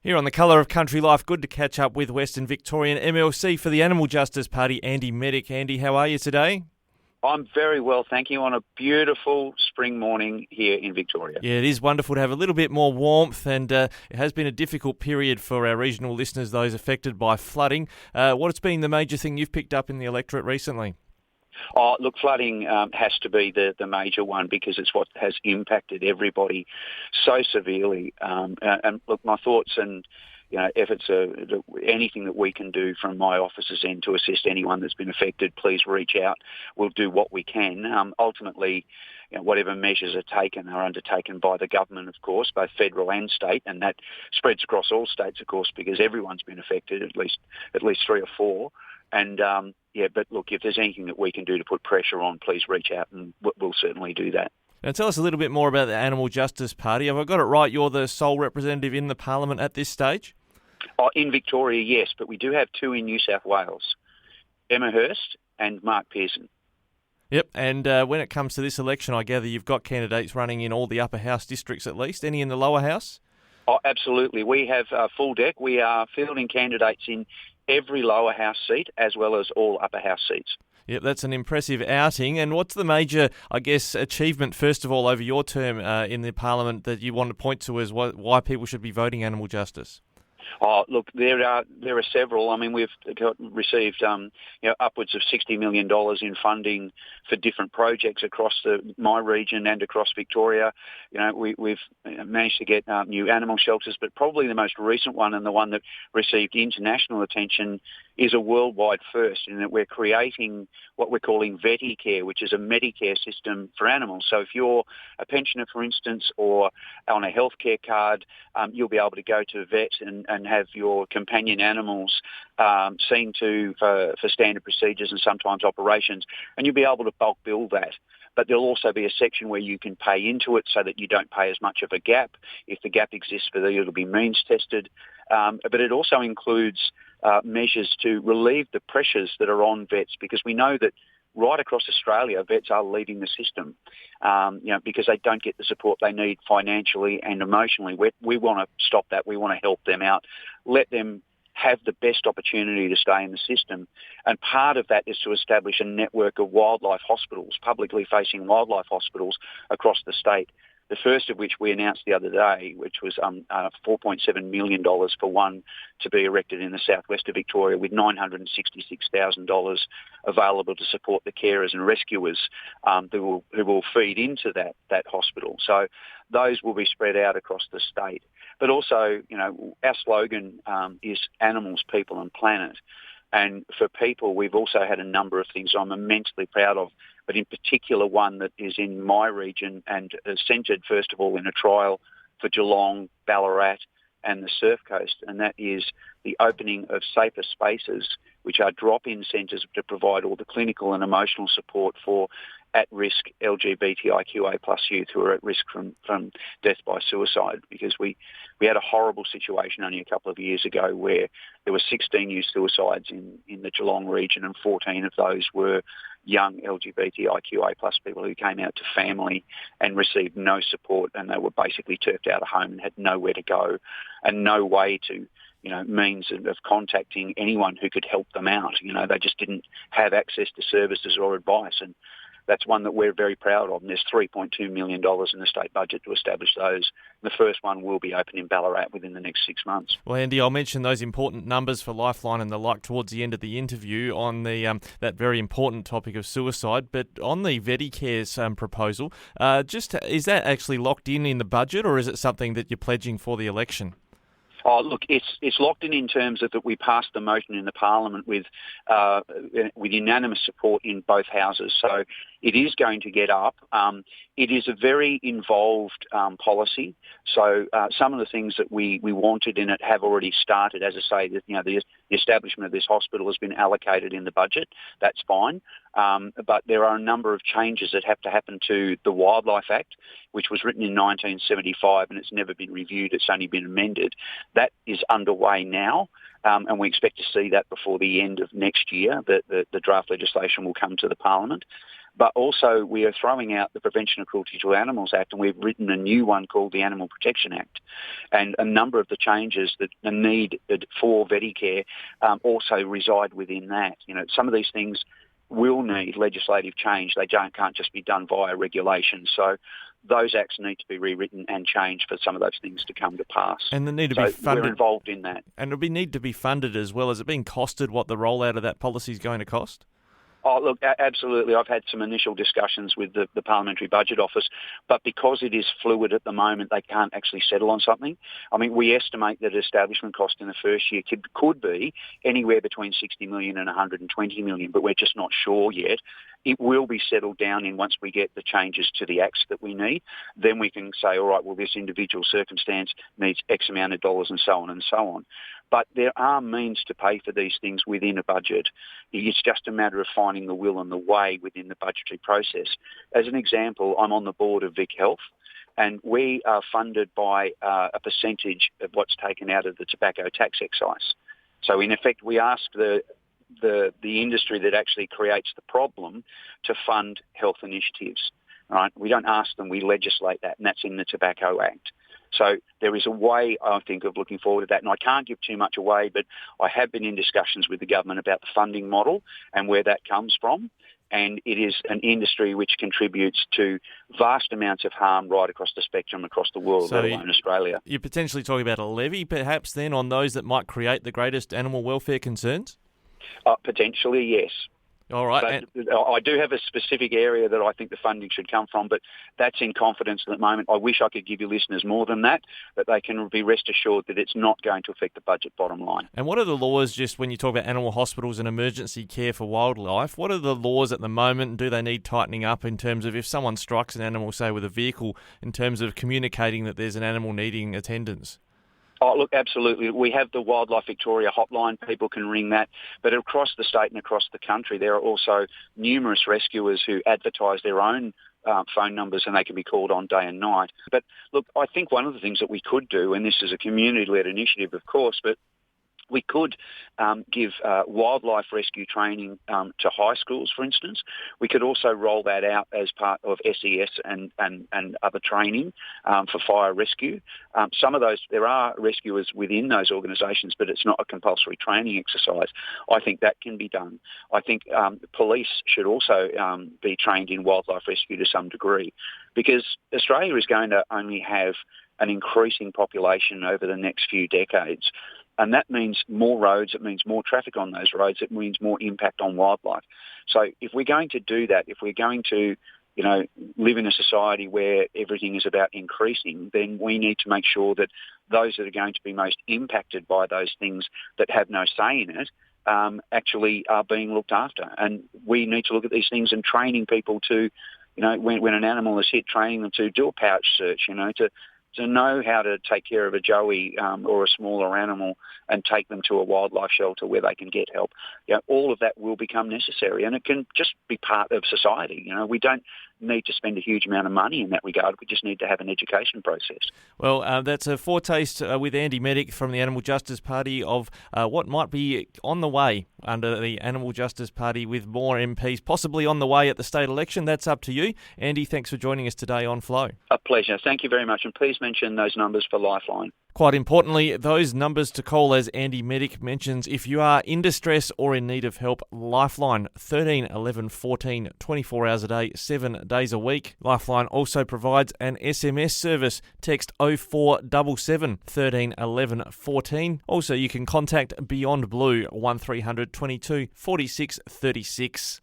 Here on The Colour of Country Life, good to catch up with Western Victorian MLC for the Animal Justice Party, Andy Medic. Andy, how are you today? I'm very well, thank you, on a beautiful spring morning here in Victoria. Yeah, it is wonderful to have a little bit more warmth, and it has been a difficult period for our regional listeners, those affected by flooding. What's been the major thing you've picked up in the electorate recently? Oh, look, flooding has to be the major one because it's what has impacted everybody so severely. And look, my thoughts and efforts are anything that we can do from my office's end to assist anyone that's been affected. Please reach out. We'll do what we can. Ultimately, whatever measures are taken are undertaken by the government, of course, both federal and state, and that spreads across all states, of course, because everyone's been affected, at least 3 or 4. And but look, if there's anything that we can do to put pressure on, please reach out and we'll certainly do that. Now tell us a little bit more about the Animal Justice Party. Have I got it right? You're the sole representative in the Parliament at this stage? In Victoria, yes, but we do have 2 in New South Wales, Emma Hurst and Mark Pearson. Yep, and when it comes to this election, I gather you've got candidates running in all the upper house districts at least. Any in the lower house? Oh, absolutely. We have a full deck. We are fielding candidates in every lower house seat as well as all upper house seats. Yep, that's an impressive outing. And what's the major, achievement, first of all, over your term in the Parliament that you want to point to as why people should be voting animal justice? Oh, look, there are several. I mean, we've received upwards of $60 million in funding for different projects across my region and across Victoria. We've managed to get new animal shelters, but probably the most recent one and the one that received international attention is a worldwide first in that we're creating what we're calling Veticare, which is a Medicare system for animals. So if you're a pensioner, for instance, or on a healthcare card, you'll be able to go to a vet and have your companion animals seen to for standard procedures and sometimes operations, and you'll be able to bulk bill that. But there'll also be a section where you can pay into it so that you don't pay as much of a gap. If the gap exists for you, it'll be means tested. But it also includes measures to relieve the pressures that are on vets, because we know that right across Australia, vets are leaving the system, because they don't get the support they need financially and emotionally. We want to stop that. We want to help them out, let them have the best opportunity to stay in the system. And part of that is to establish a network of wildlife hospitals, publicly facing wildlife hospitals across the state. The first of which we announced the other day, which was $4.7 million for one to be erected in the southwest of Victoria, with $966,000 available to support the carers and rescuers who will feed into that hospital. So those will be spread out across the state. But also, our slogan is animals, people and planet. And for people, we've also had a number of things I'm immensely proud of, but in particular one that is in my region and centred, first of all, in a trial for Geelong, Ballarat and the Surf Coast, and that is the opening of safer spaces, which are drop-in centres to provide all the clinical and emotional support for at-risk LGBTIQA plus youth who are at risk from death by suicide, because we had a horrible situation only a couple of years ago where there were 16 youth suicides in the Geelong region, and 14 of those were young LGBTIQA plus people who came out to family and received no support, and they were basically turfed out of home and had nowhere to go and no way to means of contacting anyone who could help them out. They just didn't have access to services or advice, and that's one that we're very proud of. And there's $3.2 million in the state budget to establish those. The first one will be open in Ballarat within the next 6 months. Well, Andy, I'll mention those important numbers for Lifeline and the like towards the end of the interview on the that very important topic of suicide. But on the Veticare's proposal, is that actually locked in the budget, or is it something that you're pledging for the election? Oh, look, it's locked in terms of that we passed the motion in the Parliament with unanimous support in both houses. So it is going to get up. It is a very involved policy. So some of the things that we wanted in it have already started. As I say, the establishment of this hospital has been allocated in the budget. That's fine. But there are a number of changes that have to happen to the Wildlife Act, which was written in 1975 and it's never been reviewed. It's only been amended. That is underway now. And we expect to see that before the end of next year, that the draft legislation will come to the Parliament. But also we are throwing out the Prevention of Cruelty to Animals Act, and we've written a new one called the Animal Protection Act. And a number of the changes that are needed for Veticare also reside within that. Some of these things will need legislative change. They can't just be done via regulation. So those acts need to be rewritten and changed for some of those things to come to pass. And they need to be funded. We're involved in that. And it'll need to be funded as well. Is it being costed what the rollout of that policy is going to cost? Oh, look, absolutely. I've had some initial discussions with the Parliamentary Budget Office, but because it is fluid at the moment, they can't actually settle on something. I mean, we estimate that establishment cost in the first year could be anywhere between 60 million and 120 million, but we're just not sure yet. It will be settled down in once we get the changes to the acts that we need. Then we can say, all right, well, this individual circumstance needs X amount of dollars and so on and so on. But there are means to pay for these things within a budget. It's just a matter of finding the will and the way within the budgetary process. As an example, I'm on the board of Vic Health, and we are funded by a percentage of what's taken out of the tobacco tax excise. So in effect, we ask the industry that actually creates the problem to fund health initiatives. Right? We don't ask them, we legislate that, and that's in the Tobacco Act. So there is a way, I think, of looking forward to that. And I can't give too much away, but I have been in discussions with the government about the funding model and where that comes from. And it is an industry which contributes to vast amounts of harm right across the spectrum, across the world, let alone Australia. You're potentially talking about a levy, perhaps, then, on those that might create the greatest animal welfare concerns? Potentially, yes. All right. I do have a specific area that I think the funding should come from, but that's in confidence at the moment. I wish I could give your listeners more than that, but they can be rest assured that it's not going to affect the budget bottom line. And what are the laws, just when you talk about animal hospitals and emergency care for wildlife, what are the laws at the moment? Do they need tightening up in terms of if someone strikes an animal, say, with a vehicle, in terms of communicating that there's an animal needing attendance? Oh, look, absolutely. We have the Wildlife Victoria hotline. People can ring that. But across the state and across the country, there are also numerous rescuers who advertise their own phone numbers, and they can be called on day and night. But look, I think one of the things that we could do, and this is a community-led initiative, of course, but we could give wildlife rescue training to high schools, for instance. We could also roll that out as part of SES and other training for fire rescue. Some of those, there are rescuers within those organisations, but it's not a compulsory training exercise. I think that can be done. I think police should also be trained in wildlife rescue to some degree, because Australia is going to only have an increasing population over the next few decades. And that means more roads, it means more traffic on those roads, it means more impact on wildlife. So if we're going to do that, if we're going to, live in a society where everything is about increasing, then we need to make sure that those that are going to be most impacted by those things that have no say in it actually are being looked after. And we need to look at these things and training people to, when an animal is hit, training them to do a pouch search, to know how to take care of a joey or a smaller animal and take them to a wildlife shelter where they can get help. All of that will become necessary, and it can just be part of society. We don't need to spend a huge amount of money in that regard. We just need to have an education process. Well, that's a foretaste with Andy Medic from the Animal Justice Party of what might be on the way under the Animal Justice Party, with more MPs possibly on the way at the state election. That's up to you. Andy, thanks for joining us today on Flow. A pleasure. Thank you very much. And please mention those numbers for Lifeline. Quite importantly, those numbers to call, as Andy Medic mentions, if you are in distress or in need of help. Lifeline 13 11 14, 24 hours a day, 7 days a week. Lifeline also provides an SMS service. Text 0477 13 11 14. Also, you can contact Beyond Blue 1300 22 46 36.